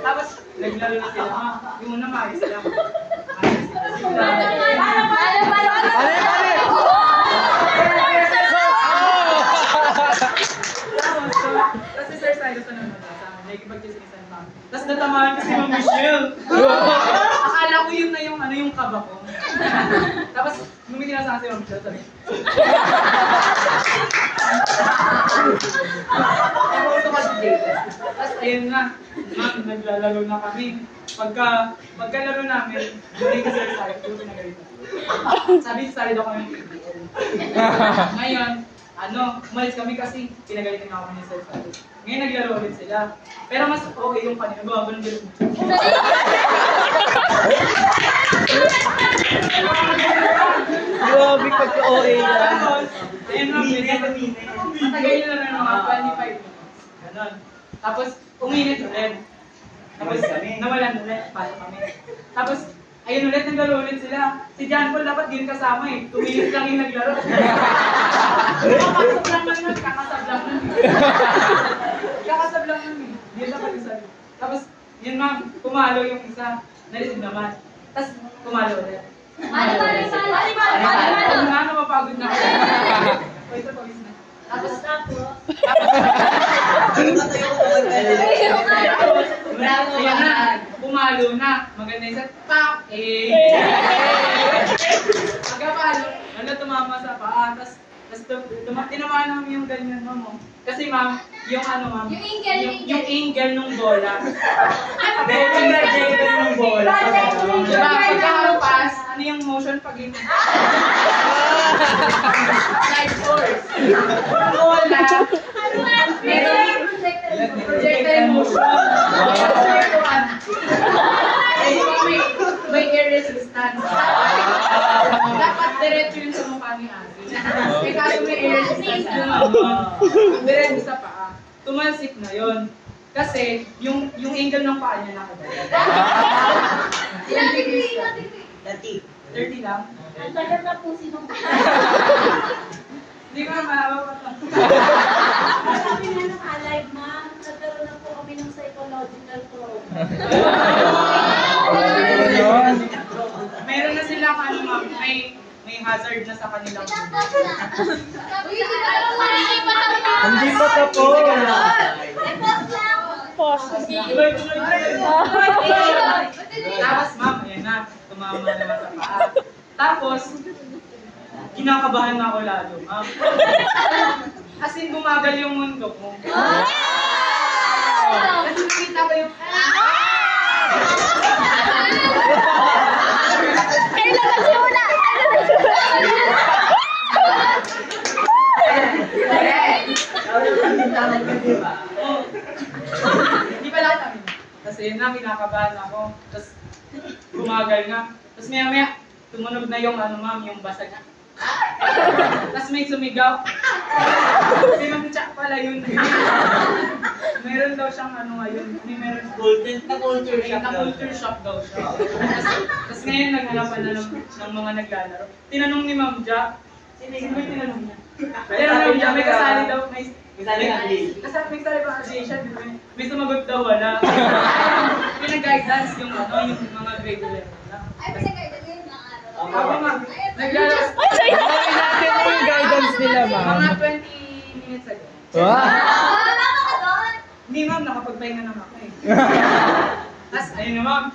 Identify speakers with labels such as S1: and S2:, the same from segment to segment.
S1: Tapos, naglaro na sila. Yung una maayos sila. Tapos si Sir Cyrus na naman sa amin. Nakikipag-chismisan pa. Tapos natamaan kasi Ma'am Michelle. Akala ko yun na yung yung kaba ko. Tapos, lumiti na sa akin si Ma'am Michelle. Sabi, tapos ayun na, ma'am, naglalaro na kami. Pagkalaro namin, during kasi sa akin, yung pinagalitan. Sabi si Sally daw kami ng PBL. Ngayon, umalis kami kasi pinagalitan na ako ni Sir Sally. Ngayon naglaro ulit sila. Pero mas okay yung kanina, bago ng gano'n.
S2: Grabe pagka-OA yan.
S1: Ayun ma'am, matagal na lang mga 25 minutes. Ganon. Tapos, uminit ulit. Tapos, nawalan ulit. Pasok kami. Tapos, ayun ulit, naglaro ulit sila. Si John Paul dapat din kasama eh. 2 minutes lang yung naglaro. Kakasab lang nun yun. Kakasab lang nun yun. Kakasab lang nun yun. Yun dapat isa. Tapos, yun ma'am, pumalo yung isa. Narisig naman. Tapos, pumalo ulit. Mapagod na ako. Pwede pa na. Tapos, pumalo na. Maganda yung set. Pak! Magkapalo. Tumama sa paa. Tapos, tinamaan namin yung ganyan, ma'am. Kasi ma'am, yung ma'am, yung angle nung bola. Yung angle nung bola. Diba, pagkakampas, yung motion pag yun? Side force. Yung bola, projectile motion. May air resistance. Dapat diretso yun sa mukha ni Ate. Eh kaso may air resistance yun. Diretso sa paa. Tumalsik na yun. Kasi yung angle ng paa niya nakadala.
S3: Ilang degree?
S1: 30 lang.
S3: Ang tagal na po sinong
S1: Hindi ko na mahaba pa.
S3: Sabi na ng alive, ma'am, nagkaroon na po kami ng psychological trauma.
S1: Meron na silang ma'am, may hazard na sa kanilang
S2: Hindi pa tapos.
S1: Tapos ma'am, ayan na, tumama naman sa paa. Tapos, kinakabahan na ako lalo, ma'am. As in, bumagal yung mundo ko. Kasi nakita ko yung...
S3: Kailan nagsimula?
S1: Hindi pala kami. Kasi yun na, kinakabahan ako. Tapos, bumagal nga. Tapos maya-maya, tumunog na yung ma'am, yung basag. Tapos may sumigaw. Sinumtsak pala yun. Meron daw siyang ngayon. Meron culture shock daw siya. Tapos ngayon naghanapan na ng mga naglalaro. Tinanong ni Ma'am Ja. Sino ba yung tinanong niya? Pero Ma'am Ja, may kasali daw. May kasali ba Asian? May sumagot daw wala. Pinag-guidance yung mga grade 11 na. Ako ma'am, naglalaro.
S2: Gawin natin na yung guidance nila, ma'am.
S1: Mga 20 minutes ago.
S2: Wow!
S1: Hindi ma'am, nakapagpahinga naman ako eh. Tapos ayun na ma'am,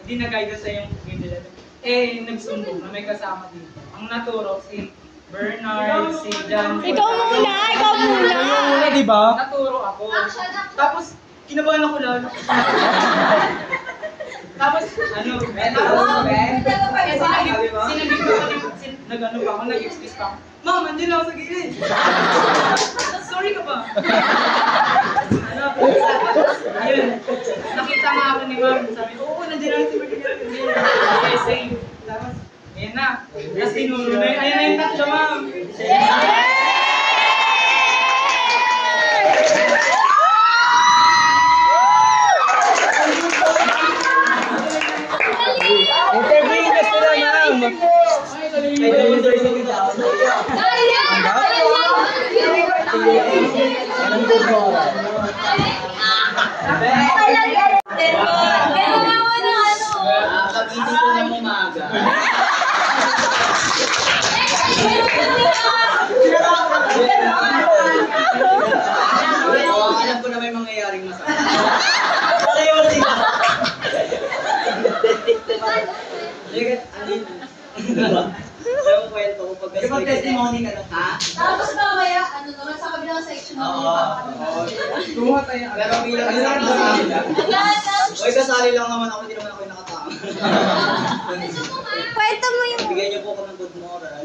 S1: hindi na-guidance sa yung grade 11. Eh, nagsumbong na may kasama dito. Ang naturo si Bernard, si John.
S3: Ikaw muna! Ikaw muna!
S2: Ikaw muna, di ba?
S1: Naturo ako. Tapos, kinabahan ako lalo. Tapos, sinagip ko pa ako, nag-excuse pa ako. Ma'am, andyan ako sa gilid. Sorry ka ba? Ayun, nakita nga ako ni ma'am. Sabi ko, oo, nandiyan ako si Bernard. Okay, same. Tapos, ayun na. Tapos tinuro na yun. Ayun na yung tatlo, ma'am.
S2: Interviewin na sila, ma'am.
S3: Ay,
S4: nangyaring masama. Pareho sila. Yung kwento ko pag
S5: Yung testimony ka na.
S4: Ha?
S3: Tapos mamaya, ano naman, sa kabilang section naman yung papakalaman sila.
S2: Kumuha tayo.
S4: Pero bilang isang kasali lang. Oy, kasali lang naman ako, hindi naman ako yung nakatama.
S6: Kwento mo yung...
S4: Bigyan niyo po ako ng good moral.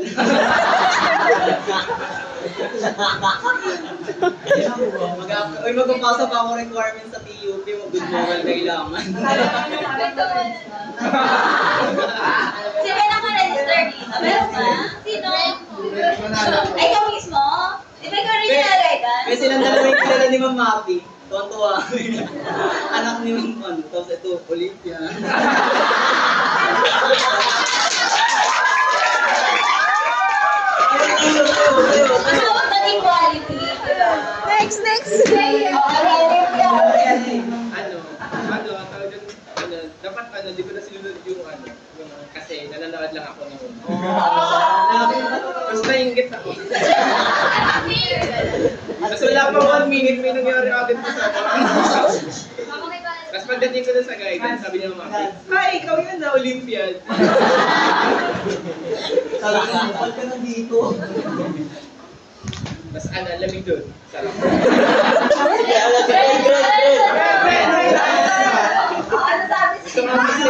S4: Oy, magpapasa pa ako requirements sa TUP, mag-good moral kailangan.
S6: Si Ben ako register dito. Meron ba? Sino? Ay, ikaw mismo? Iba ikaw rin yung guidance?
S4: May silang dalawa yung kilala ni Ma'am Mapi. Tuwan-tuwa. Anak ni Ma'am Pan. Tapos ito, Olympia.
S6: Masawag na equality. Next.
S7: Dapat di ko na sinunod yung kasi nanonood lang ako noon. Tapos nainggit ako. Tapos wala pa 1 minute, may nangyari agad po sa akin. Tapos pagdating ko dun sa guidance, sabi niya Mami, hi, ikaw yun na Olympiad.
S4: Sabi ko, ba't ka nandito?
S7: Tapos lamig dun. Sarap.
S6: Ano sabi
S7: Gusto nga kasi